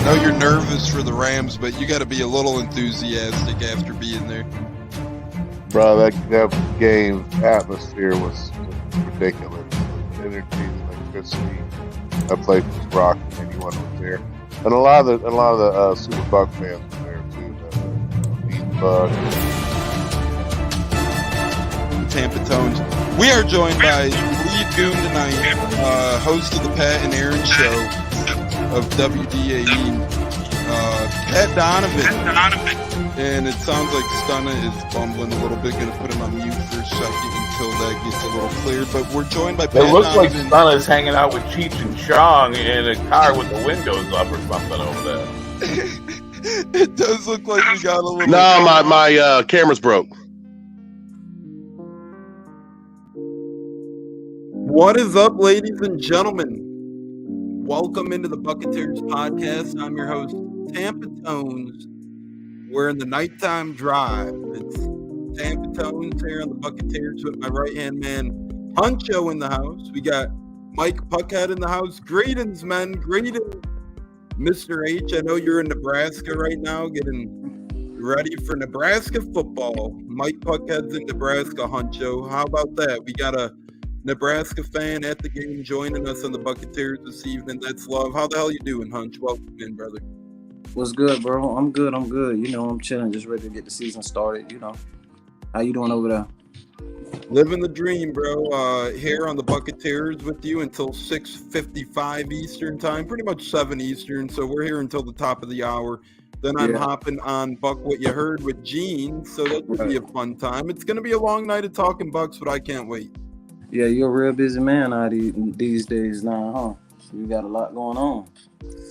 know you're nervous for the Rams, but you got to be a little enthusiastic after being there. Bro, that game atmosphere was ridiculous. The energy, the electricity. That place was rocking. Anyone was there, and a lot of the Super Buck fans were there too. The Bucs. Tampa Tones. We are joined by lead goon tonight, host of the Pat and Aaron Show of WDAE, Pat Donovan. And it sounds like Stunna is bumbling a little bit. Going to put him on mute for a second until that gets a little cleared. But we're joined by Pat It looks like Donovan. Stunna's hanging out with Cheech and Chong in a car with the windows up or something over there. It does look like we got a little... No, my camera's broke. What is up, ladies and gentlemen? Welcome into the Buccaneers podcast. I'm your host, Tampa Tones. We're in the nighttime drive. It's Tampa Tones here on the Buccaneers with my right-hand man, Huncho, in the house. We got Mike Puckhead in the house. Greetings, men. Greetings, Mr. H. I know you're in Nebraska right now, getting ready for Nebraska football. Mike Puckhead's in Nebraska, Huncho. How about that? We got a Nebraska fan at the game joining us on the Buccaneers this evening. That's love. How the hell you doing, Hunch? Welcome in, brother. What's good, bro? I'm good. You know, I'm chilling, just ready to get the season started, you know. How you doing over there? Living the dream, bro. Here on the Buccaneers with you until 6:55 Eastern time, pretty much 7 Eastern, so we're here until the top of the hour. Then I'm hopping on Buck What You Heard with Gene, so that would be a fun time. It's going to be a long night of talking Bucks, but I can't wait. Yeah, you're a real busy man out these days now, huh? You got a lot going on.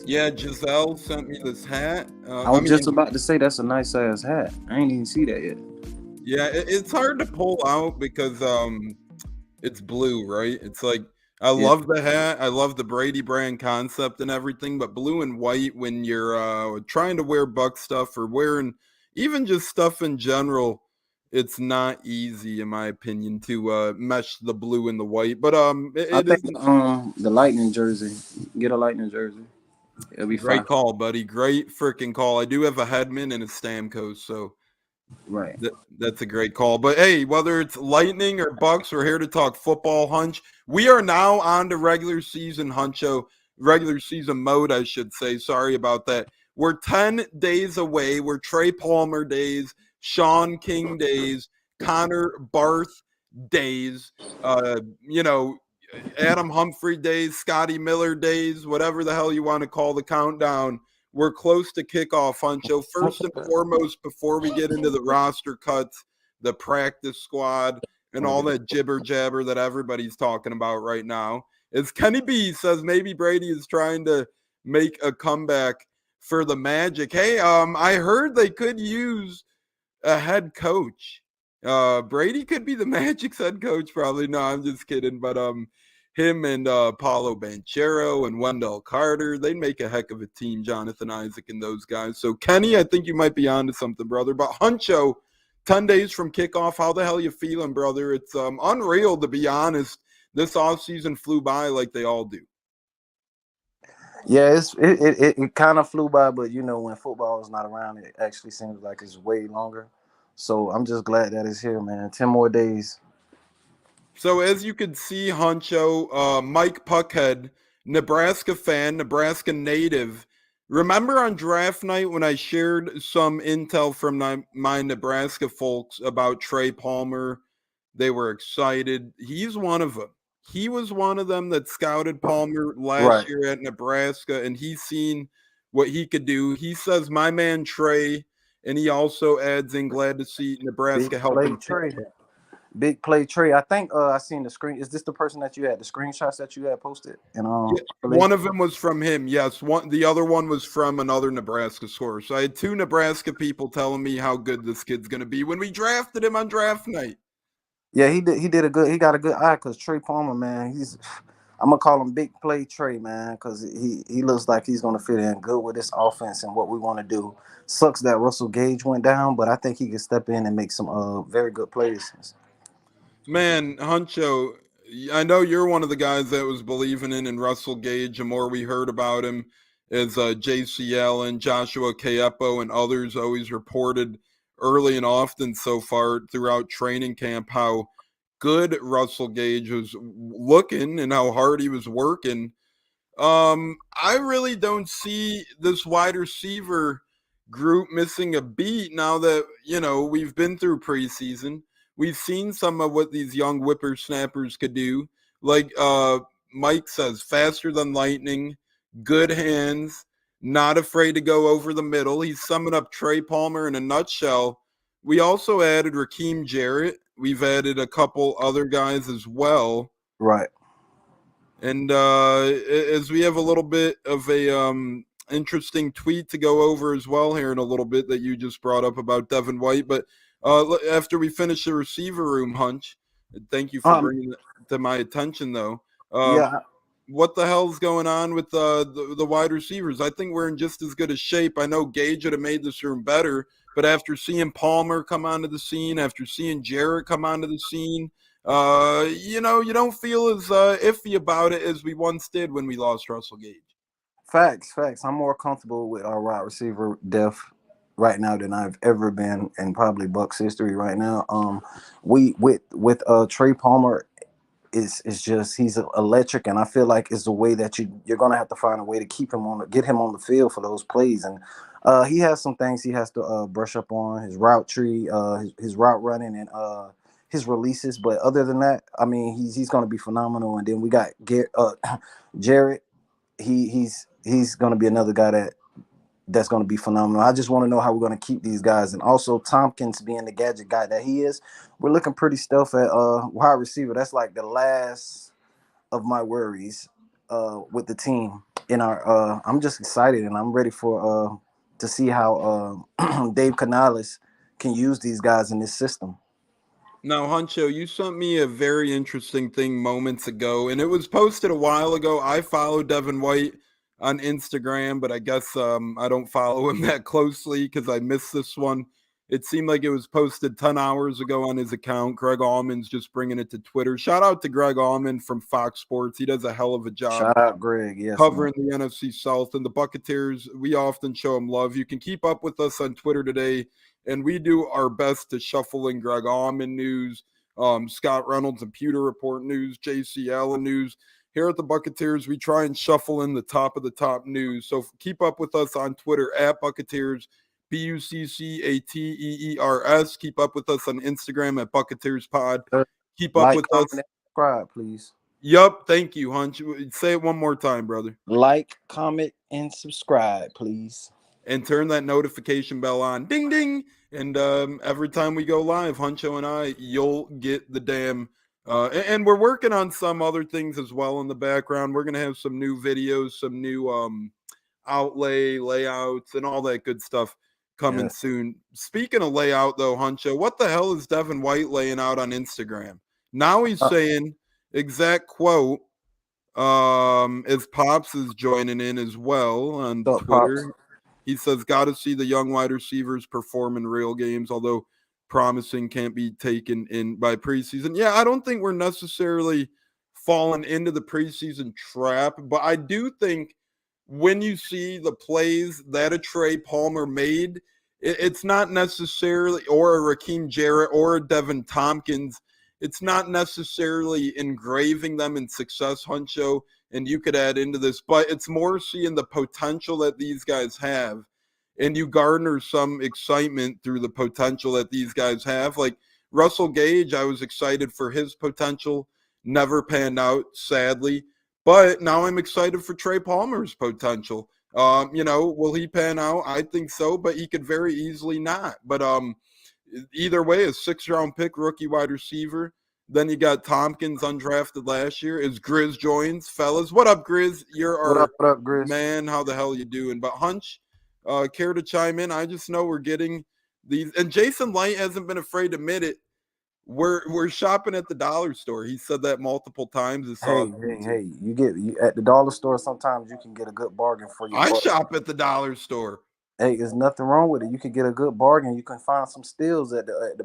Yeah, Giselle sent me this hat. I was just about to say that's a nice ass hat. I ain't even see that yet. Yeah, it's hard to pull out because it's blue, right? It's like I love the hat. I love the Brady brand concept and everything, but blue and white when you're trying to wear Buck stuff or wearing even just stuff in general, it's not easy, in my opinion, to mesh the blue and the white. But I think the Lightning jersey. Get a Lightning jersey. It'll be great fine. call, buddy. Great freaking call. I do have a Hedman and a Stamkos, so right. That's a great call. But hey, whether it's Lightning or Bucks, we're here to talk football, Hunch. We are now on to regular season, Huncho. Regular season mode, I should say. Sorry about that. We're 10 days away. We're Trey Palmer days. Sean King days, Connor Barth days, Adam Humphrey days, Scotty Miller days, whatever the hell you want to call the countdown. We're close to kickoff, Huncho. First and foremost, before we get into the roster cuts, the practice squad, and all that jibber jabber that everybody's talking about right now, is Kenny B says maybe Brady is trying to make a comeback for the Magic. Hey, I heard they could use a head coach. Brady could be the Magic's head coach, probably. No, I'm just kidding. But him and Paulo Banchero and Wendell Carter, they make a heck of a team, Jonathan Isaac and those guys. So, Kenny, I think you might be onto something, brother. But Huncho, 10 days from kickoff, how the hell you feeling, brother? It's unreal, to be honest. This offseason flew by like they all do. Yeah, it kind of flew by, but you know, when football is not around, it actually seems like it's way longer. So I'm just glad that it's here, man. 10 more days. So as you can see, Huncho, Mike Puckhead, Nebraska fan, Nebraska native. Remember on draft night when I shared some intel from my Nebraska folks about Trey Palmer? They were excited. He's one of them. He was one of them that scouted Palmer last year at Nebraska, and he's seen what he could do. He says, my man Trey, and he also adds in, glad to see Nebraska helping Trey. Big play Trey. I think I seen the screen. Is this the person that you had, the screenshots that you had posted? And one of them was from him, yes. The other one was from another Nebraska source. I had 2 Nebraska people telling me how good this kid's going to be when we drafted him on draft night. Yeah, he did a good. He got a good eye because Trey Palmer, man, I'm gonna call him Big Play Trey, man, because he looks like he's gonna fit in good with this offense and what we want to do. Sucks that Russell Gage went down, but I think he can step in and make some very good plays. Man, Huncho, I know you're one of the guys that was believing in Russell Gage. The more we heard about him, as J.C. Allen, Joshua Kaepo, and others always reported early and often so far throughout training camp how good Russell Gage was looking and how hard he was working. I really don't see this wide receiver group missing a beat now that, we've been through preseason. We've seen some of what these young whippersnappers could do. Like Mike says, faster than lightning, good hands, not afraid to go over the middle. He's summing up Trey Palmer in a nutshell. We also added Raheem Jarrett. We've added a couple other guys as well. Right. And as we have a little bit of a interesting tweet to go over as well here in a little bit that you just brought up about Devin White. But after we finish the receiver room, Hunch, thank you for bringing that to my attention, though. Yeah. What the hell's going on with the wide receivers? I think we're in just as good a shape. I know Gage would have made this room better, but after seeing Palmer come onto the scene, after seeing Jarrett come onto the scene, you don't feel as iffy about it as we once did when we lost Russell Gage. Facts. I'm more comfortable with our wide receiver depth right now than I've ever been in probably Bucs history right now. We with Trey Palmer is just he's electric, and I feel like it's the way that you're gonna have to find a way to get him on the field for those plays. And he has some things he has to brush up on his route tree, his route running, and his releases. But other than that, I mean, he's gonna be phenomenal. And then we got Jarrett. He's gonna be another guy that's going to be phenomenal. I just want to know how we're going to keep these guys. And also Tompkins being the gadget guy that he is, we're looking pretty stealth at wide receiver. That's like the last of my worries with the team. I'm just excited, and I'm ready for to see how Dave Canales can use these guys in this system. Now, Huncho, you sent me a very interesting thing moments ago, and it was posted a while ago. I follow Devin White on Instagram, but I guess I don't follow him that closely because I missed this one. It seemed like it was posted 10 hours ago on his account. Greg Allman's just bringing it to Twitter. Shout out to Greg Allman from Fox Sports. He does a hell of a job. Shout out, Greg. Yes, covering the NFC South. And the Buccaneers, we often show him love. You can keep up with us on Twitter today, and we do our best to shuffle in Greg Allman news, Scott Reynolds and Pewter Report news, J.C. Allen news. Here at the Buccaneers, we try and shuffle in the top of the top news. So keep up with us on Twitter at Buccaneers, Buccateers. Keep up with us on Instagram at Buccaneers Pod. Keep up with us. Subscribe, please. Yup. Thank you, Hunch. Say it one more time, brother. Like, comment, and subscribe, please. And turn that notification bell on. Ding, ding. And every time we go live, Huncho and I, you'll get the damn and we're working on some other things as well in the background. We're going to have some new videos, some new outlay layouts, and all that good stuff coming soon. Speaking of layout, though, Huncho, what the hell is Devin White laying out on Instagram? Now he's saying, exact quote, as Pops is joining in as well on Twitter. Pops? He says, got to see the young wide receivers perform in real games, although promising can't be taken in by preseason. Yeah, I don't think we're necessarily falling into the preseason trap, but I do think when you see the plays that a Trey Palmer made, it's not necessarily, or a Raheem Jarrett or a Devin Tompkins, it's not necessarily engraving them in success, Huncho, and you could add into this, but it's more seeing the potential that these guys have. And you garner some excitement through the potential that these guys have. Like Russell Gage, I was excited for his potential. Never panned out, sadly. But now I'm excited for Trey Palmer's potential. Will he pan out? I think so, but he could very easily not. But either way, a 6th-round pick, rookie wide receiver. Then you got Tompkins, undrafted last year. As Grizz joins, fellas. What up, Grizz? You're our what up, Grizz? Man, how the hell you doing? But Hunch, care to chime in? I just know we're getting these, and Jason Light hasn't been afraid to admit it. We're shopping at the dollar store. He said that multiple times. Hey! You at the dollar store. Sometimes you can get a good bargain for you. I shop at the dollar store. Hey, there's nothing wrong with it. You can get a good bargain. You can find some steals at the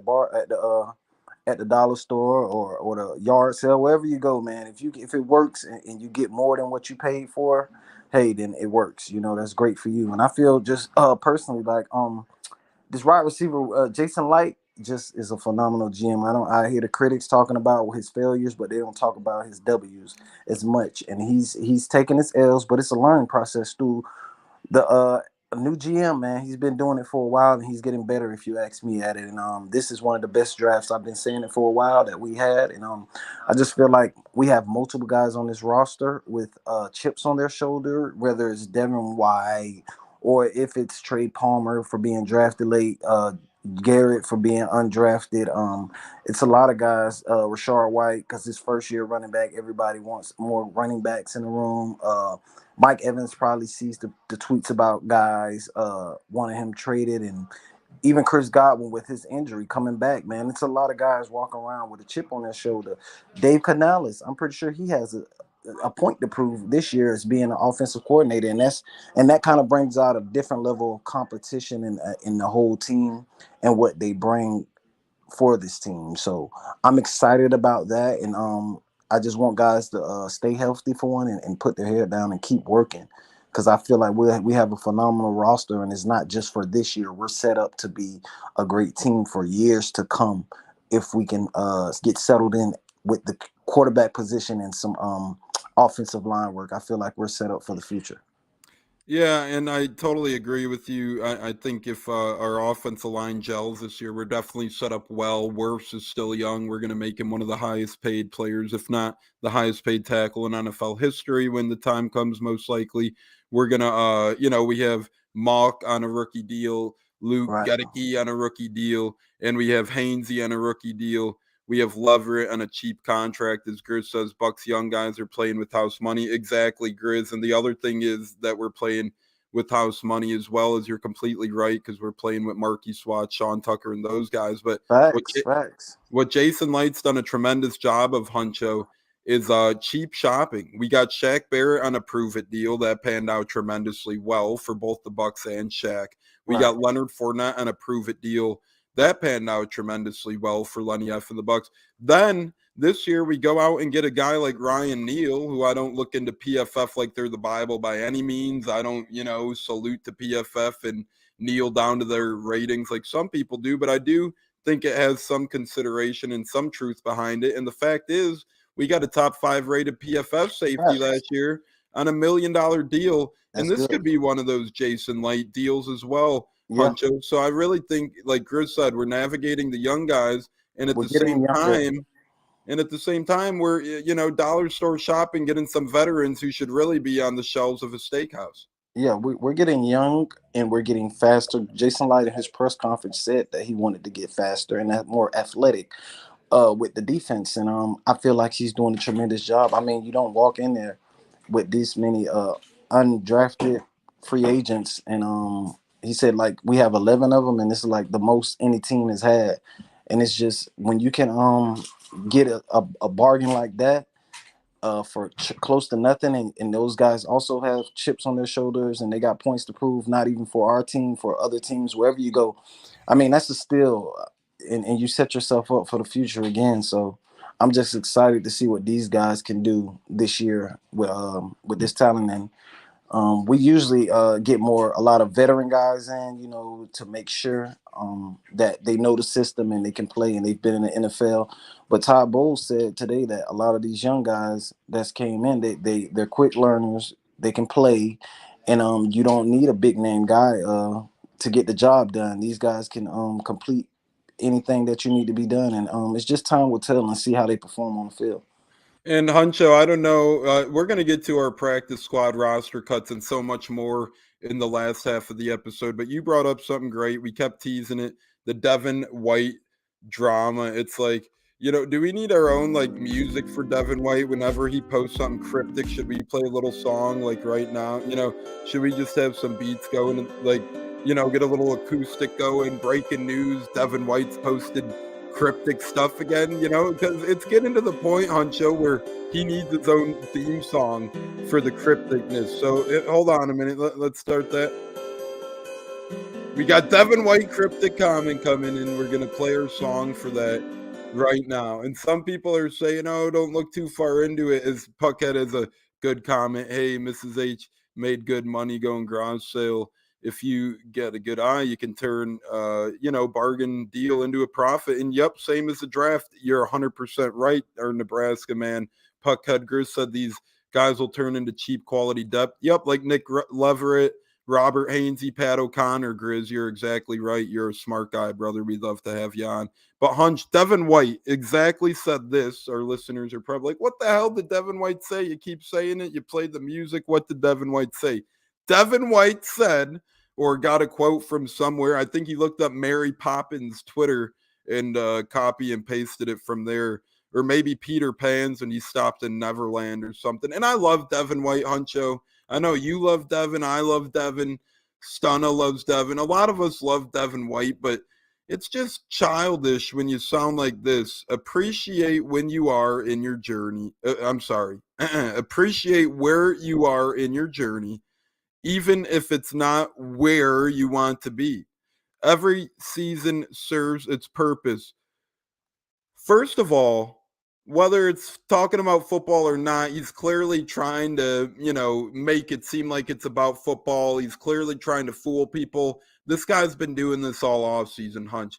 dollar store or the yard sale, wherever you go, man. If it works and you get more than what you paid for, hey, then it works. That's great for you. And I feel just personally like this wide receiver Jason Light just is a phenomenal GM. I hear the critics talking about his failures, but they don't talk about his W's as much. And he's taking his L's, but it's a learning process through the new GM, man. He's been doing it for a while, and he's getting better. If you ask me at it, and this is one of the best drafts. I've been saying it for a while that we had, and I just feel like we have multiple guys on this roster with chips on their shoulder, whether it's Devin White or if it's Trey Palmer for being drafted late, Garrett for being undrafted. It's a lot of guys. Rashard White, because his first year running back, everybody wants more running backs in the room. Mike Evans probably sees the tweets about guys wanting him traded, and even Chris Godwin with his injury coming back, man. It's a lot of guys walking around with a chip on their shoulder. Dave Canales, I'm pretty sure he has a point to prove this year as being an offensive coordinator, and that kind of brings out a different level of competition in the whole team and what they bring for this team. So I'm excited about that, and I just want guys to stay healthy for one and put their head down and keep working, because I feel like we have a phenomenal roster, and it's not just for this year. We're set up to be a great team for years to come if we can get settled in with the quarterback position and some offensive line work. I feel like we're set up for the future. Yeah, and I totally agree with you. I think if our offensive line gels this year, we're definitely set up well. Wirfs is still young. We're going to make him one of the highest paid players, if not the highest paid tackle in NFL history when the time comes, most likely. We're going to, we have Mock on a rookie deal, Luke Right. Gedeke on a rookie deal, and we have Hainsey on a rookie deal. We have Leverett on a cheap contract. As Grizz says, Bucks young guys are playing with house money. Exactly, Grizz. And the other thing is that we're playing with house money as well. As you're completely right, because we're playing with Marquis Swat, Sean Tucker, and those guys. But Facts. what Jason Light's done a tremendous job of, Huncho, is cheap shopping. We got Shaq Barrett on a prove-it deal that panned out tremendously well for both the Bucks and Shaq. We got Leonard Fournette on a prove-it deal that panned out tremendously well for Lenny F and the Bucks. Then this year we go out and get a guy like Ryan Neal, who I don't look into PFF like they're the Bible by any means. I don't, salute to PFF and kneel down to their ratings like some people do, but I do think it has some consideration and some truth behind it. And the fact is, we got a top 5 rated PFF safety last year on $1 million deal. And this could be one of those Jason Light deals as well, Huncho. So I really think, like Grizz said, we're navigating the young guys, and at the same time, we're dollar store shopping, getting some veterans who should really be on the shelves of a steakhouse. Yeah, we're getting young and we're getting faster. Jason Light in his press conference said that he wanted to get faster and more athletic with the defense, and I feel like he's doing a tremendous job. I mean, you don't walk in there with this many undrafted free agents, and he said like we have 11 of them, and this is like the most any team has had, and it's just when you can get a bargain like that for close to nothing, and those guys also have chips on their shoulders and they got points to prove, not even for our team, for other teams, wherever you go. I mean, that's a steal, and you set yourself up for the future again. So I'm just excited to see what these guys can do this year with this talent. And we usually get a lot of veteran guys in, to make sure that they know the system and they can play and they've been in the NFL. But Todd Bowles said today that a lot of these young guys that's came in, they're quick learners, they can play, and you don't need a big name guy to get the job done. These guys can complete anything that you need to be done, and it's just time will tell and see how they perform on the field. And Huncho, I don't know. We're going to get to our practice squad roster cuts and so much more in the last half of the episode. But you brought up something great. We kept teasing it. The Devin White drama. It's like, do we need our own like music for Devin White whenever he posts something cryptic? Should we play a little song like right now? Should we just have some beats going and like, get a little acoustic going? Breaking news: Devin White's posted cryptic stuff again, because it's getting to the point, Huncho, where he needs his own theme song for the crypticness. So hold on a minute. Let's start that. We got Devin White cryptic comment coming in. We're going to play our song for that right now. And some people are saying, oh, don't look too far into it. As Puckhead has a good comment. Hey, Mrs. H, made good money going garage sale. If you get a good eye, you can turn, bargain deal into a profit. And yep, same as the draft. You're 100% right. Our Nebraska man, Puckhead Grizz, said these guys will turn into cheap quality depth. Yep, like Nick Leverett, Robert Hainsey, Pat O'Connor, Grizz. You're exactly right. You're a smart guy, brother. We'd love to have you on. But Hunch, Devin White exactly said this. Our listeners are probably like, what the hell did Devin White say? You keep saying it. You played the music. What did Devin White say? Devin White said, or got a quote from somewhere. I think he looked up Mary Poppins' Twitter and copy and pasted it from there. Or maybe Peter Pan's and he stopped in Neverland or something. And I love Devin White, Huncho. I know you love Devin. I love Devin. Stunna loves Devin. A lot of us love Devin White, but it's just childish when you sound like this. Appreciate when you are in your journey. I'm sorry. Appreciate where you are in your journey, even if it's not where you want to be. Every season serves its purpose. First of all, whether it's talking about football or not, he's clearly trying to, make it seem like it's about football. He's clearly trying to fool people. This guy's been doing this all offseason, Hunch.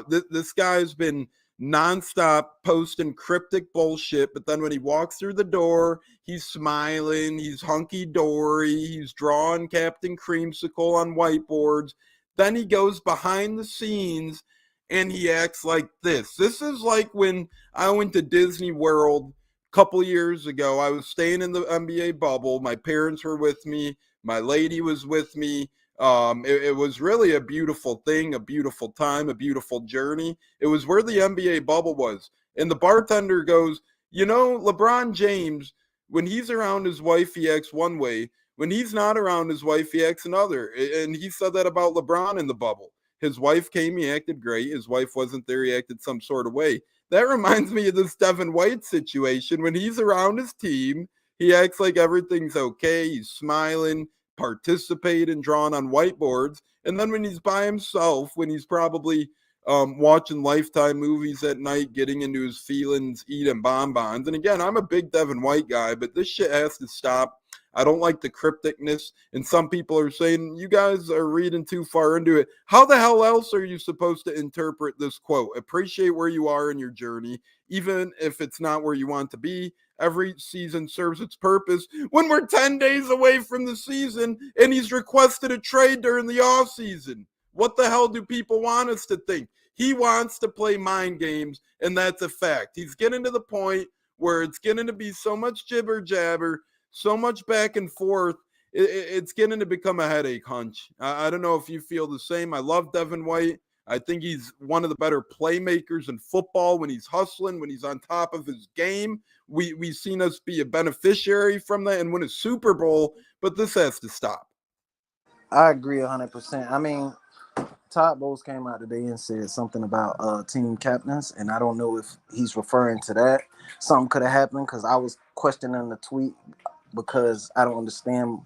This guy's been nonstop posting cryptic bullshit, but then when he walks through the door, he's smiling, he's hunky-dory, he's drawing Captain Creamsicle on whiteboards. Then he goes behind the scenes and he acts like this. This is like when I went to Disney World a couple years ago. I was staying in the NBA bubble. My parents were with me. My lady was with me. It was really a beautiful thing, a beautiful time, a beautiful journey. It was where the NBA bubble was. And the bartender goes, LeBron James, when he's around his wife, he acts one way. When he's not around his wife, he acts another. And he said that about LeBron in the bubble. His wife came, he acted great. His wife wasn't there, he acted some sort of way. That reminds me of this Devin White situation. When he's around his team, he acts like everything's okay. He's smiling, participating, drawing on whiteboards. And then when he's by himself, when he's probably watching Lifetime movies at night, getting into his feelings, eating bonbons. And again, I'm a big Devin White guy, but this shit has to stop. I don't like the crypticness. And some people are saying, you guys are reading too far into it. How the hell else are you supposed to interpret this quote? Appreciate where you are in your journey, even if it's not where you want to be. Every season serves its purpose. When we're 10 days away from the season and he's requested a trade during the offseason, what the hell do people want us to think? He wants to play mind games, and that's a fact. He's getting to the point where it's getting to be so much jibber jabber, so much back and forth. It's getting to become a headache, Hunch. I don't know if you feel the same. I love Devin White. I think he's one of the better playmakers in football when he's hustling, when he's on top of his game. We've seen us be a beneficiary from that and win a Super Bowl, but this has to stop. I agree 100%. I mean, Todd Bowles came out today and said something about team captains, and I don't know if he's referring to that. Something could have happened because I was questioning the tweet because I don't understand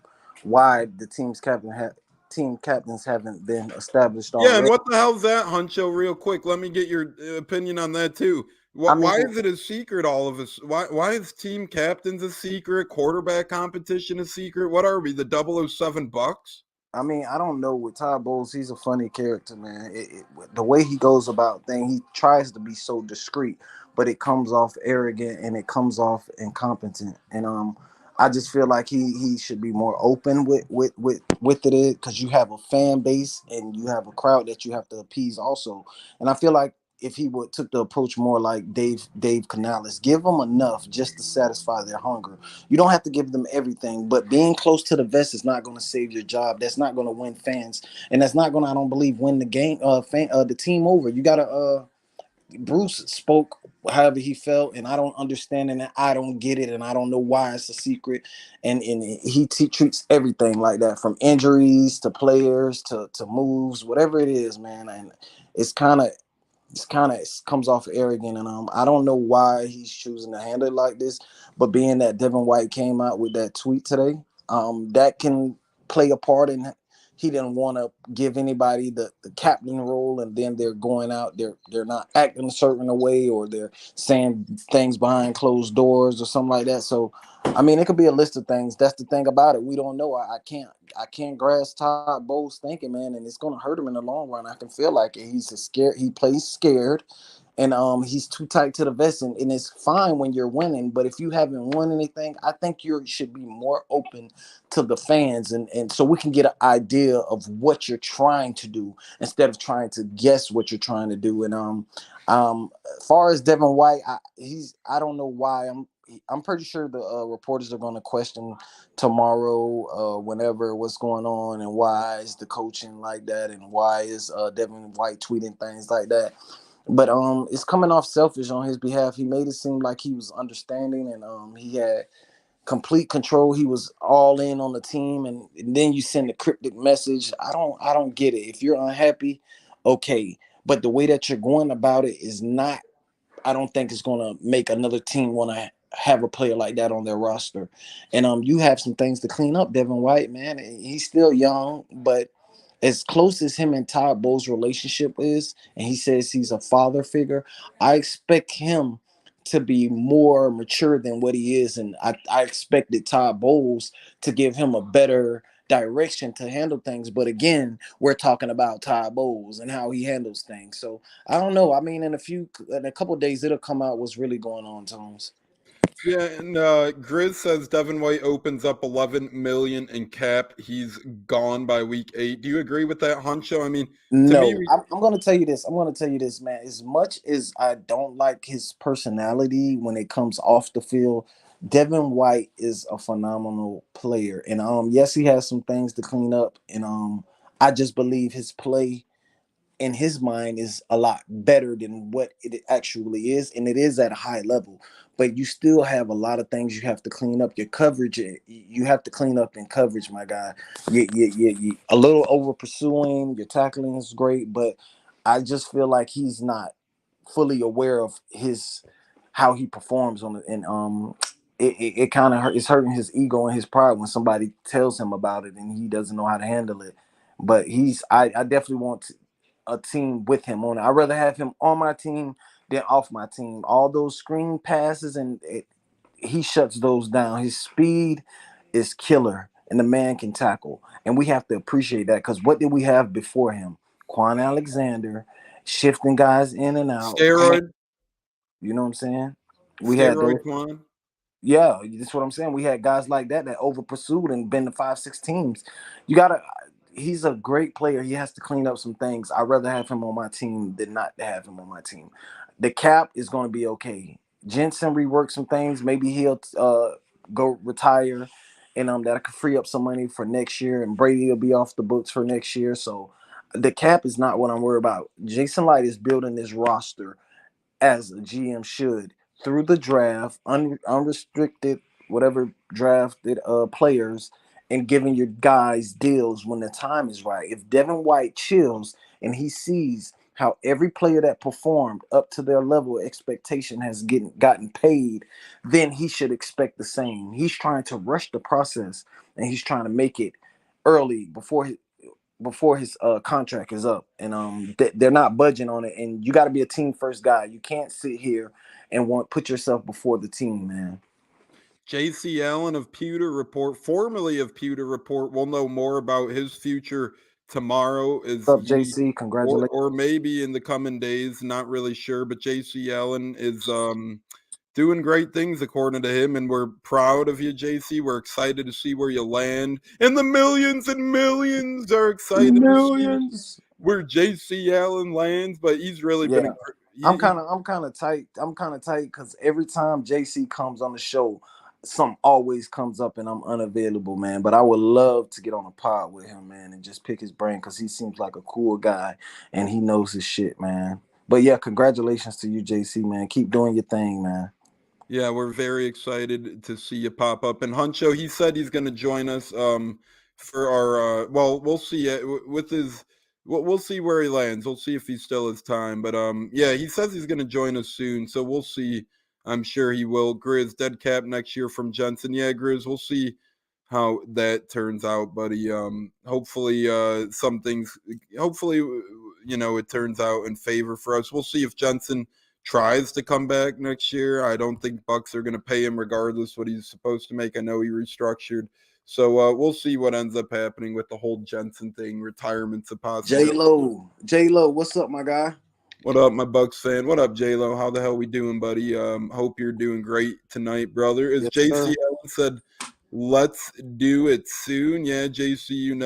why the team captains haven't been established already. Yeah, and what the hell's that, Huncho? Real quick, let me get your opinion on that too. Why is it a secret? All of us. Why is team captains a secret? Quarterback competition a secret? What are we? The 007 Bucks? I mean, I don't know. With Todd Bowles, he's a funny character, man. The way he goes about things, he tries to be so discreet, but it comes off arrogant and it comes off incompetent. And I just feel like he should be more open with it because you have a fan base and you have a crowd that you have to appease also. And I feel like if he would took the approach more like Dave Canales, give them enough just to satisfy their hunger. You don't have to give them everything, but being close to the vest is not going to save your job. That's not going to win fans, and that's not going to, I don't believe, win the game. The team over. You got to. Bruce spoke however he felt, and I don't understand it, and I don't get it, and I don't know why it's a secret. And he treats everything like that, from injuries to players to moves, whatever it is, man. And it's kind of comes off arrogant, and I don't know why he's choosing to handle it like this. But being that Devin White came out with that tweet today, that can play a part in he didn't want to give anybody the captain role, and then they're going out, they're not acting a certain way, or they're saying things behind closed doors or something like that. So I mean, it could be a list of things. That's the thing about it. We don't know. I can't grasp Todd Bowles thinking, man, and it's gonna hurt him in the long run. I can feel like it. He's scared. He plays scared, and he's too tight to the vest, and it's fine when you're winning, but if you haven't won anything, I think you should be more open to the fans, and so we can get an idea of what you're trying to do instead of trying to guess what you're trying to do. And as far as Devin White, I don't know why. I'm pretty sure the reporters are going to question tomorrow, whenever, what's going on and why is the coaching like that, and why is Devin White tweeting things like that. But it's coming off selfish on his behalf. He made it seem like he was understanding, and he had complete control. He was all in on the team, and then you send a cryptic message. I don't get it. If you're unhappy, okay, but the way that you're going about it is not. I don't think it's going to make another team want to have a player like that on their roster. And you have some things to clean up, Devin White, man. He's still young, but as close as him and Todd Bowles' relationship is, and he says he's a father figure, I expect him to be more mature than what he is. And I expected Todd Bowles to give him a better direction to handle things. But again, we're talking about Todd Bowles and how he handles things. So I don't know. I mean, in a couple of days, it'll come out what's really going on, Tones. Yeah, and Grizz says Devin White opens up 11 million in cap. He's gone by week 8. Do you agree with that, Huncho? I mean, to me, No, I'm going to tell you this. I'm going to tell you this, man. As much as I don't like his personality when it comes off the field, Devin White is a phenomenal player. And yes, he has some things to clean up. And I just believe his play in his mind is a lot better than what it actually is, and it is at a high level. But you still have a lot of things you have to clean up. Your coverage, you have to clean up in coverage, my guy. You a little over pursuing. Your tackling is great, but I just feel like he's not fully aware of his how he performs on it, and it kind of it's hurting his ego and his pride when somebody tells him about it and he doesn't know how to handle it. But I definitely want a team with him on it. I'd rather have him on my team than off my team. All those screen passes, he shuts those down. His speed is killer, and the man can tackle. And we have to appreciate that, because what did we have before him? Quan Alexander shifting guys in and out. steroid, You know what I'm saying? We had those. steroid Quan. Yeah, that's what I'm saying. We had guys like that over pursued and been to 5-6 teams. You gotta. He's a great player. He has to clean up some things. I'd rather have him on my team than not to have him on my team. The cap is going to be okay. Jensen rework some things. Maybe he'll go retire, and that could free up some money for next year. And Brady will be off the books for next year. So the cap is not what I'm worried about. Jason Light is building this roster as a GM should, through the draft, unrestricted, whatever drafted players, and giving your guys deals when the time is right. If Devin White chills and he sees how every player that performed up to their level of expectation has gotten paid, then he should expect the same. He's trying to rush the process, and he's trying to make it early before his contract is up, and they're not budging on it. And you got to be a team first guy. You can't sit here and put yourself before the team, man. JC Allen of Pewter Report, formerly of Pewter Report, will know more about his future tomorrow. Is What's up, he, JC? Congratulations. or maybe in the coming days? Not really sure, but JC Allen is doing great things according to him, and we're proud of you, JC. We're excited to see where you land, and the millions and millions are excited to see where JC Allen lands. But he's really been. I'm kind of tight. I'm kind of tight because every time JC comes on the show, something always comes up and I'm unavailable, man. But I would love to get on a pod with him, man, and just pick his brain, because he seems like a cool guy and he knows his shit, man. But yeah, congratulations to you, JC, man. Keep doing your thing, man. Yeah, we're very excited to see you pop up. And Huncho, he said he's going to join us for our well, we'll see with his we'll see where he lands. We'll see if he still has time. But yeah, he says he's going to join us soon, so we'll see. I'm sure he will. Grizz dead cap next year from Jensen. Yeah, Grizz, we'll see how that turns out, buddy. Hopefully, some things. Hopefully, it turns out in favor for us. We'll see if Jensen tries to come back next year. I don't think Bucs are going to pay him regardless what he's supposed to make. I know he restructured. So we'll see what ends up happening with the whole Jensen thing. Retirement's a possibility. J-Lo, what's up, my guy? What up, my Bucks fan? What up, J-Lo? How the hell we doing, buddy? Hope you're doing great tonight, brother. As Yes, JC sir. Allen said, let's do it soon. Yeah, JC,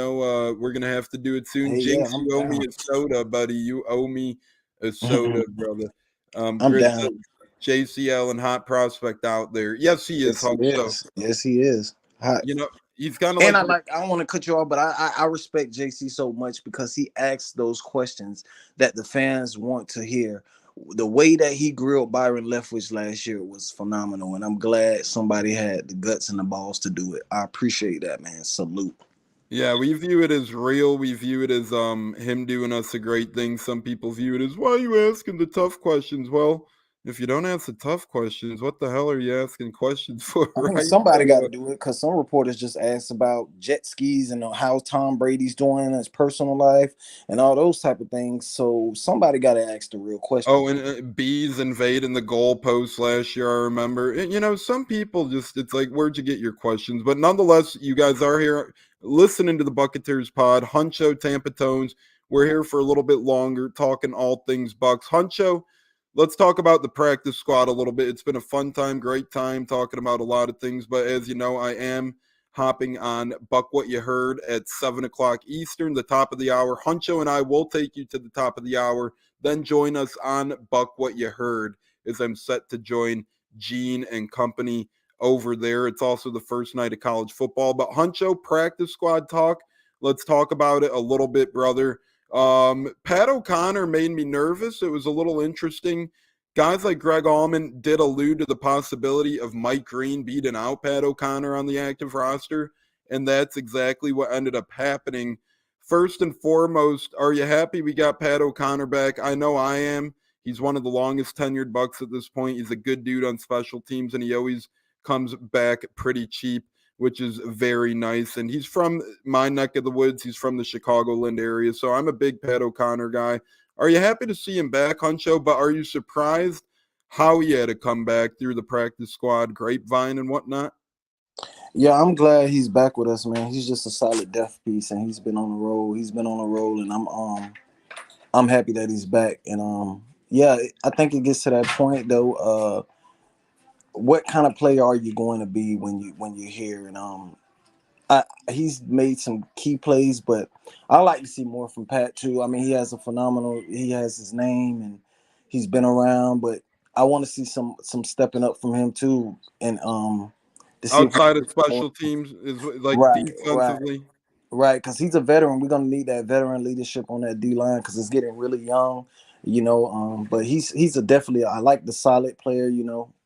we're going to have to do it soon. Hey, Jinx, yeah, I'm you owe me down. a soda, buddy. You owe me a soda, brother. I'm Great down. JC Allen, hot prospect out there. Yes, he is, Yes, he Huncho. is. Yes, he is. Hot. He's kind of And like I don't want to cut you off, but I respect JC so much because he asks those questions that the fans want to hear. The way that he grilled Byron Leftwich last year was phenomenal, and I'm glad somebody had the guts and the balls to do it. I appreciate that, man. Salute. Yeah, we view it as real. We view it as him doing us a great thing. Some people view it as, why are you asking the tough questions? Well, if you don't ask the tough questions, what the hell are you asking questions for, I think right? somebody got to do it because some reporters just asked about jet skis and how Tom Brady's doing in his personal life and all those type of things. So somebody got to ask the real question. Oh, and bees invading the goalpost last year, I remember. And, some people just, it's like, where'd you get your questions? But nonetheless, you guys are here listening to the Buccaneers pod. Huncho, Tampa Tones. We're here for a little bit longer, talking all things Bucs. Huncho, let's talk about the practice squad a little bit. It's been a fun time, great time talking about a lot of things. But as you know, I am hopping on Buck What You Heard at 7 o'clock Eastern, the top of the hour. Huncho and I will take you to the top of the hour. Then join us on Buck What You Heard as I'm set to join Gene and company over there. It's also the first night of college football. But Huncho, practice squad talk. Let's talk about it a little bit, brother. Pat O'Connor made me nervous. It was a little interesting. Guys like Greg Allman did allude to the possibility of Mike Green beating out Pat O'Connor on the active roster, and that's exactly what ended up happening. First and foremost, are you happy we got Pat O'Connor back? I know I am. He's one of the longest tenured Bucs at this point. He's a good dude on special teams, and he always comes back pretty cheap, which is very nice. And he's from my neck of the woods. He's from the Chicagoland area, so I'm a big Pat O'Connor guy. Are you happy to see him back, Huncho? But are you surprised how he had to come back through the practice squad, grapevine, and whatnot? Yeah, I'm glad he's back with us, man. He's just a solid death piece, and he's been on the roll. And I'm happy that he's back. And yeah, I think it gets to that point though. What kind of player are you going to be when you're here? And he's made some key plays, but I like to see more from Pat too. I mean, he has his name and he's been around, but I want to see some stepping up from him too. And to see outside of special teams is like defensively. Right, because he's a veteran. We're gonna need that veteran leadership on that D line because it's getting really young, But he's a definitely. I like the solid player,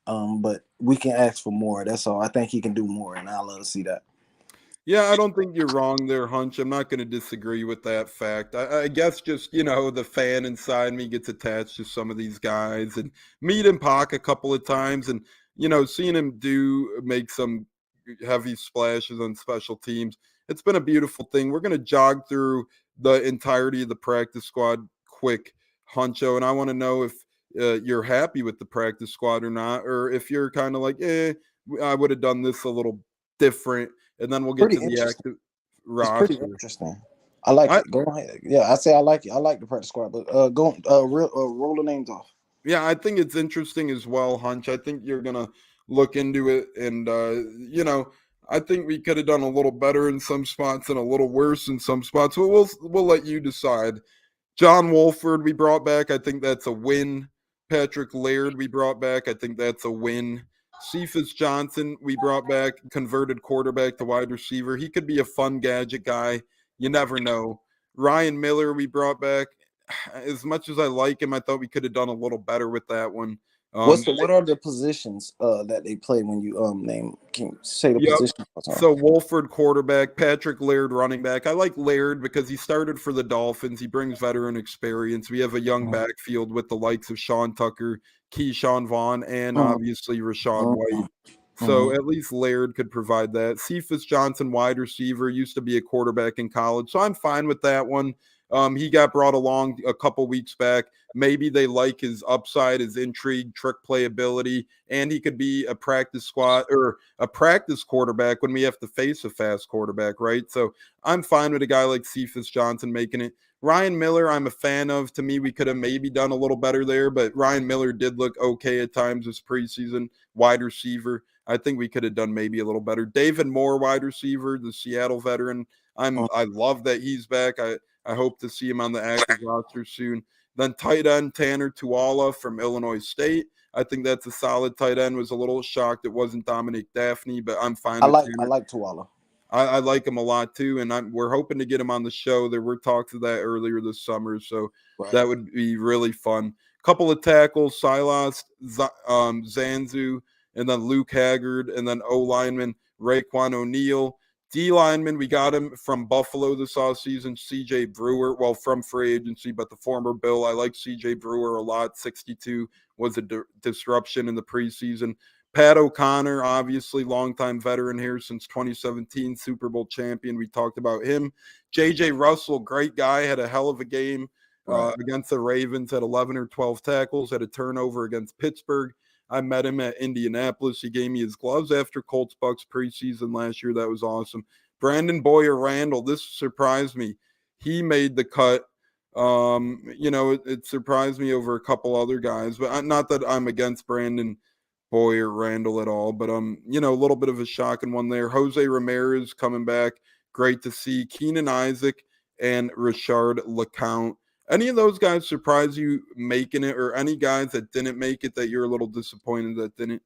But we can ask for more. That's all. I think he can do more, and I love to see that. Yeah, I don't think you're wrong there, Hunch. I'm not going to disagree with that fact. I guess just, the fan inside me gets attached to some of these guys and meet him Pac a couple of times and, seeing him make some heavy splashes on special teams. It's been a beautiful thing. We're going to jog through the entirety of the practice squad quick, Huncho, and I want to know if you're happy with the practice squad or not, or if you're kind of like, I would have done this a little different. And then we'll get to the active roster. It's pretty interesting. I like it. Go ahead. Yeah, I say I like it. I like the practice squad, but roll the names off. Yeah, I think it's interesting as well, Hunch. I think you're gonna look into it, and I think we could have done a little better in some spots and a little worse in some spots. But we'll let you decide. John Wolford, we brought back. I think that's a win. Patrick Laird, we brought back. I think that's a win. Cephas Johnson, we brought back, converted quarterback to wide receiver. He could be a fun gadget guy. You never know. Ryan Miller, we brought back. As much as I like him, I thought we could have done a little better with that one. What are the positions that they play when you name? Can you say the position? So Wolford quarterback, Patrick Laird running back. I like Laird because he started for the Dolphins. He brings veteran experience. We have a young backfield with the likes of Sean Tucker, Keyshawn Vaughn, and obviously Rashawn White. So at least Laird could provide that. Cephas Johnson, wide receiver, used to be a quarterback in college. So I'm fine with that one. He got brought along a couple weeks back. Maybe they like his upside, his intrigue, trick playability, and he could be a practice squad or a practice quarterback when we have to face a fast quarterback, right? So I'm fine with a guy like Cephas Johnson making it. Ryan Miller, I'm a fan of. To me, we could have maybe done a little better there, but Ryan Miller did look okay at times this preseason, wide receiver. I think we could have done maybe a little better. David Moore, wide receiver, the Seattle veteran. I love that he's back. I hope to see him on the active roster soon. Then tight end Tanner Tuala from Illinois State. I think that's a solid tight end. Was a little shocked it wasn't Dominic Daphne, but I'm fine with Tanner. I like Tuala. I like him a lot too, and we're hoping to get him on the show. There were talks of that earlier this summer, so that would be really fun. Couple of tackles, Silas Zanzu, and then Luke Haggard, and then O lineman Raekwon O'Neal. D lineman, we got him from Buffalo this offseason, CJ Brewer, well, from free agency, but the former Bill. I like CJ Brewer a lot. 62 was a disruption in the preseason. Pat O'Connor, obviously, longtime veteran here since 2017, Super Bowl champion. We talked about him. J.J. Russell, great guy, had a hell of a game against the Ravens, had 11 or 12 tackles, had a turnover against Pittsburgh. I met him at Indianapolis. He gave me his gloves after Colts Bucs preseason last year. That was awesome. Brandon Boyer Randall, this surprised me. He made the cut. It surprised me over a couple other guys, but not that I'm against Brandon Boyer Randall at all, but a little bit of a shocking one there. Jose Ramirez coming back. Great to see. Keenan Isaac and Richard LeCount. Any of those guys surprise you making it, or any guys that didn't make it that you're a little disappointed that didn't?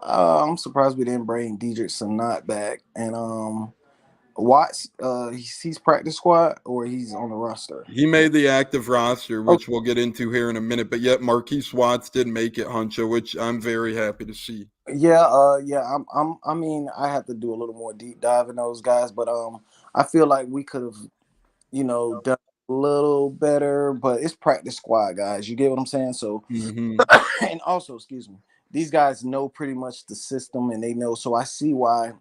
I'm surprised we didn't bring Dedrick Sanat back. And Watts, he's practice squad or he's on the roster? He made the active roster, which we'll get into here in a minute. But yet Marquise Watts did make it, Huncho, which I'm very happy to see. Yeah. I mean, I have to do a little more deep dive in those guys, but I feel like we could have, done a little better. But it's practice squad guys. You get what I'm saying? So, and also, excuse me, these guys know pretty much the system, and they know. So I see why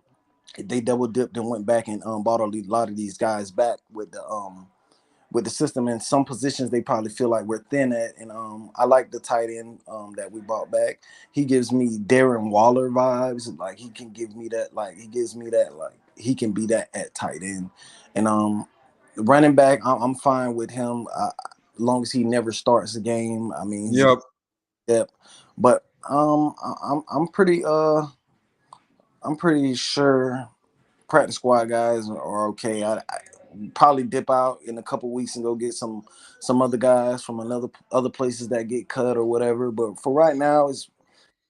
they double dipped and went back and bought a lot of these guys back with the system. In some positions they probably feel like we're thin at, and I like the tight end that we bought back. He gives me Darren Waller vibes. Like he can give me that. Like he gives me that. Like he can be that at tight end. And running back, I'm fine with him as long as he never starts a game. I mean, yep. But I'm pretty sure practice squad guys are okay. I probably dip out in a couple weeks and go get some other guys from other places that get cut or whatever. But for right now,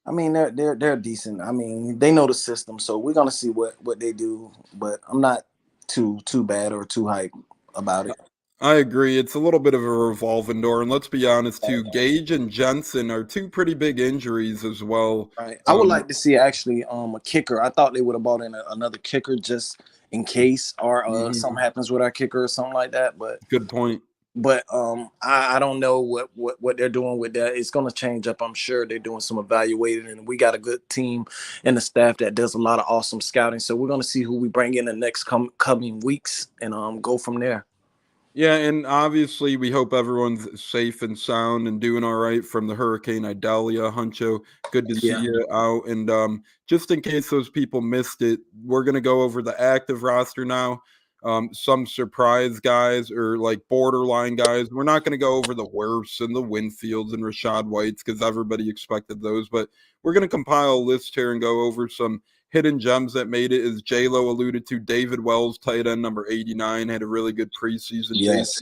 they're decent. I mean, they know the system, so we're gonna see what they do. But I'm not too bad or too hype about it. I agree. It's a little bit of a revolving door, and let's be honest too. Gage and Jensen are two pretty big injuries as well. Right. I would like to see actually a kicker. I thought they would have bought in another kicker just in case or something happens with our kicker or something like that. But good point. But I don't know what they're doing with that. It's going to change up. I'm sure they're doing some evaluating, and we got a good team and the staff that does a lot of awesome scouting. So we're going to see who we bring in the next coming weeks and go from there. Yeah, and obviously we hope everyone's safe and sound and doing all right from the Hurricane Idalia. Huncho, good to see you out. And just in case those people missed it, we're going to go over the active roster now. Some surprise guys or like borderline guys. We're not going to go over the Wirfs and the Winfields and Rashad Whites because everybody expected those. But we're going to compile a list here and go over some hidden gems that made it. As J-Lo alluded to, David Wells, tight end number 89, had a really good preseason. Yes.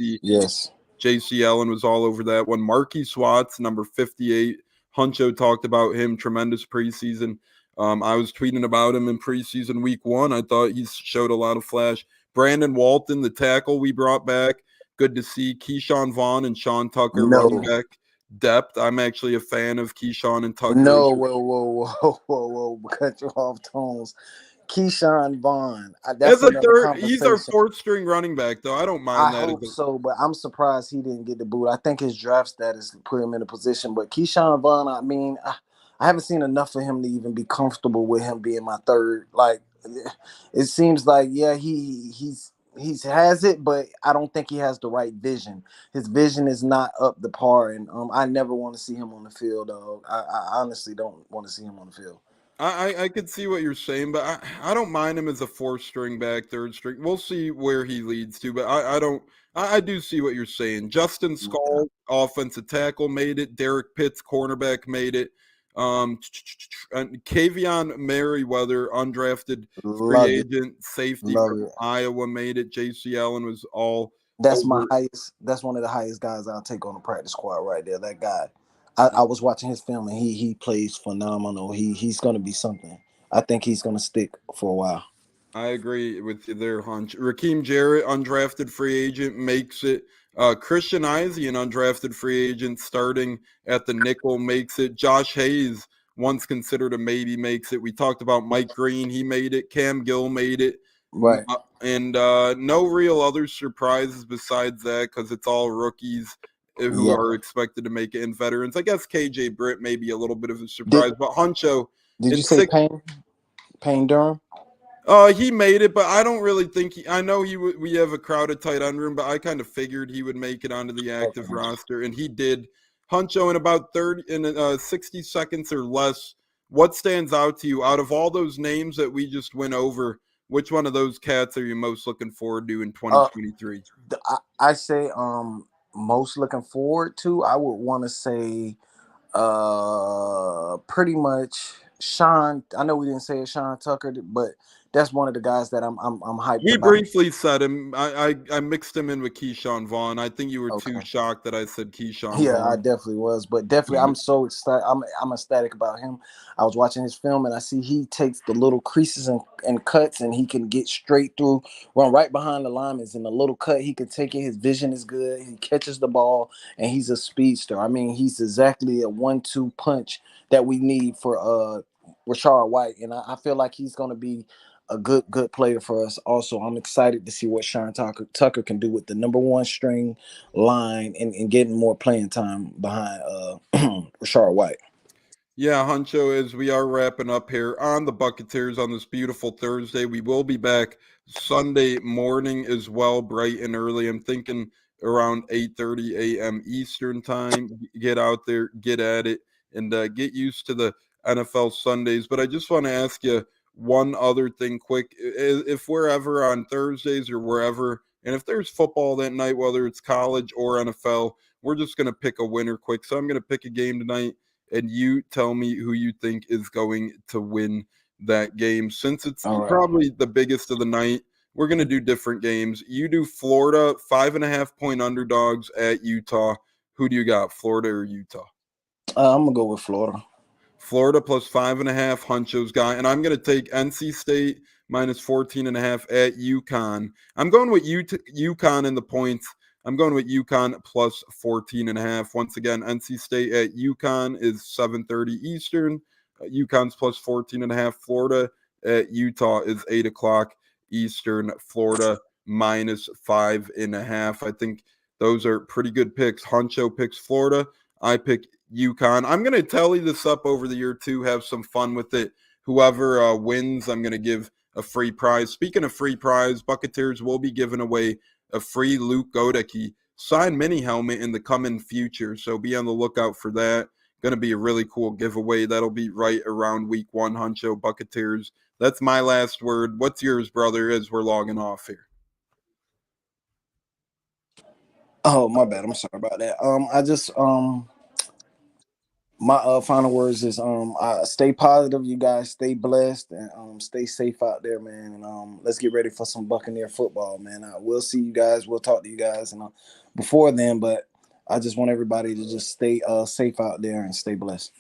JC Allen was all over that one. Marquise Watts, number 58. Huncho talked about him, tremendous preseason. I was tweeting about him in preseason week 1. I thought he showed a lot of flash. Brandon Walton, the tackle we brought back. Good to see. Keyshawn Vaughn and Sean Tucker running back depth. I'm actually a fan of Keyshawn and Tucker. No, whoa. Cut you off, Tones. Keyshawn Vaughn. That's a third. He's our fourth string running back, though. I don't mind that. I hope so, but I'm surprised he didn't get the boot. I think his draft status put him in a position. But Keyshawn Vaughn, I mean, I haven't seen enough of him to even be comfortable with him being my third. Like, it seems like he's has it, but I don't think he has the right vision. His vision is not up the par, and I never want to see him on the field. Dog. I honestly don't want to see him on the field. I could see what you're saying, but I don't mind him as a fourth string back, third string. We'll see where he leads to, but I don't. I do see what you're saying. Justin Yeah. Skull, offensive tackle, made it. Derek Pitts, cornerback, made it. And Kavion Merriweather, undrafted free Love it, agent safety love from it. Iowa, made it. J.C. Allen was all That's my over. highest. That's one of the highest guys I'll take on the practice squad right there. That guy. I was watching his film and he plays phenomenal. He's gonna be something. I think he's gonna stick for a while. I agree with their hunch. Raheem Jarrett, undrafted free agent, makes it. Christian Izzy, an undrafted free agent, starting at the nickel, makes it. Josh Hayes, once considered a maybe, makes it. We talked about Mike Green, he made it. Cam Gill made it. Right. And no real other surprises besides that because it's all rookies who Yeah. are expected to make it, and veterans. I guess KJ Britt may be a little bit of a Did surprise, but Huncho, Did you it's say six. Payne Durham? He made it, but I don't really think I know we have a crowded tight end room, but I kind of figured he would make it onto the active Okay. roster, and he did. Huncho, in about 60 seconds or less, what stands out to you out of all those names that we just went over? Which one of those cats are you most looking forward to in 2023? I say most looking forward to. I would want to say pretty much Sean. I know we didn't say it, Sean Tucker, but that's one of the guys that I'm hyped We about. briefly said him. I mixed him in with Keyshawn Vaughn. I think you were too Okay. shocked that I said Keyshawn Yeah, I Vaughn. definitely was, but definitely I'm so excited. I'm ecstatic about him. I was watching his film and I see he takes the little creases and cuts and he can get straight through, run right behind the linemen in the little cut. He can take it. His vision is good. He catches the ball and he's a speedster. I mean, he's exactly a 1-2 punch that we need for Rashard White, and I feel like he's going to be a good player for us. Also, I'm excited to see what Sean Tucker can do with the number one string line and getting more playing time behind Rashard White. Yeah, Huncho, as we are wrapping up here on the Buccaneers on this beautiful Thursday, we will be back Sunday morning as well, bright and early. I'm thinking around 8:30 a.m. Eastern time. Get out there, get at it, and get used to the NFL Sundays. But I just want to ask you one other thing quick. If we're ever on Thursdays or wherever, and if there's football that night, whether it's college or NFL, we're just going to pick a winner quick. So I'm going to pick a game tonight and you tell me who you think is going to win that game. Since it's probably the biggest of the night, we're going to do different games. You do Florida, 5.5-point underdogs at Utah. Who do you got, Florida or Utah? I'm going to go with Florida. Florida plus 5.5, Huncho's guy. And I'm going to take NC State minus 14.5 at UConn. I'm going with UConn in the points. I'm going with UConn plus 14.5. Once again, NC State at UConn is 7:30 Eastern. UConn's plus 14.5. Florida at Utah is 8 o'clock Eastern. Florida minus 5.5. I think those are pretty good picks. Huncho picks Florida. I pick UConn. I'm going to tally this up over the year too, have some fun with it. Whoever wins, I'm going to give a free prize. Speaking of free prize, Buccaneers will be giving away a free Luke Godecki signed mini helmet in the coming future. So be on the lookout for that. Going to be a really cool giveaway. That'll be right around week 1, Huncho Buccaneers. That's my last word. What's yours, brother, as we're logging off here? Oh, my bad. I'm sorry about that. I just my final words is stay positive, you guys, stay blessed, and stay safe out there, man. And let's get ready for some Buccaneer football, man. We'll see you guys, we'll talk to you guys and before then, but I just want everybody to just stay safe out there and stay blessed.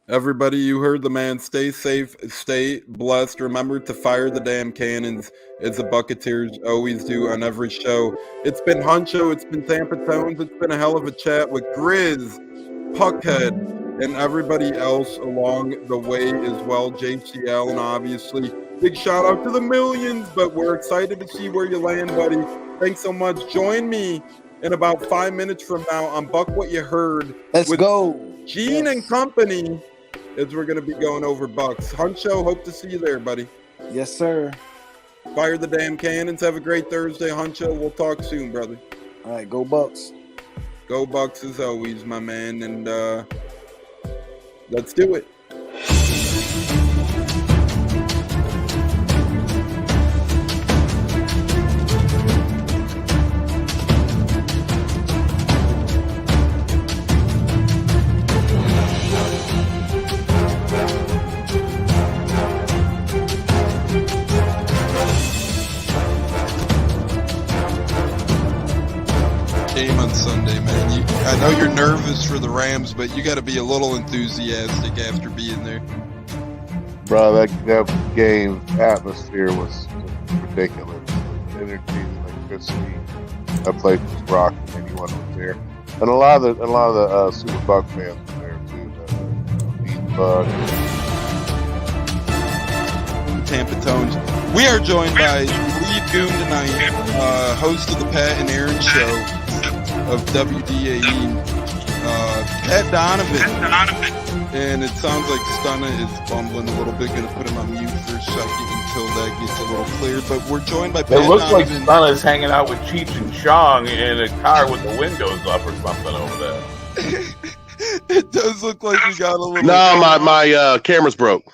Everybody, you heard the man. Stay safe, stay blessed. Remember to fire the damn cannons, as the Buccaneers always do on every show. It's been Huncho, it's been Tampa Tones, it's been a hell of a chat with Grizz, Puckhead, and everybody else along the way as well. JCL, and obviously, big shout out to the millions, but we're excited to see where you land, buddy. Thanks so much. Join me in about 5 minutes from now on Buck What You Heard. Let's go. Gene and company. as we're going to be going over Bucs. Huncho, hope to see you there, buddy. Yes, sir. Fire the damn cannons. Have a great Thursday, Huncho. We'll talk soon, brother. All right, go Bucs. Go Bucs as always, my man. And let's do it. Game on Sunday, man. I know you're nervous for the Rams, but you got to be a little enthusiastic after being there. Bro, that game atmosphere was just ridiculous. The energy, the electricity. That place was rocking. Anyone was there, and a lot of the Super Buck fans were there too. The Bucs. Tampa Tones. We are joined by Lee Goon tonight, host of the Pat and Aaron Show of WDAE, Pat Donovan. And it sounds like Stunna is bumbling a little bit. Going to put him on mute for a second until that gets a little clear. But we're joined by Pat It looks like Donovan. Stunna's hanging out with Cheech and Chong in a car with the windows up or something over there. It does look like we got a little. No, my camera's broke.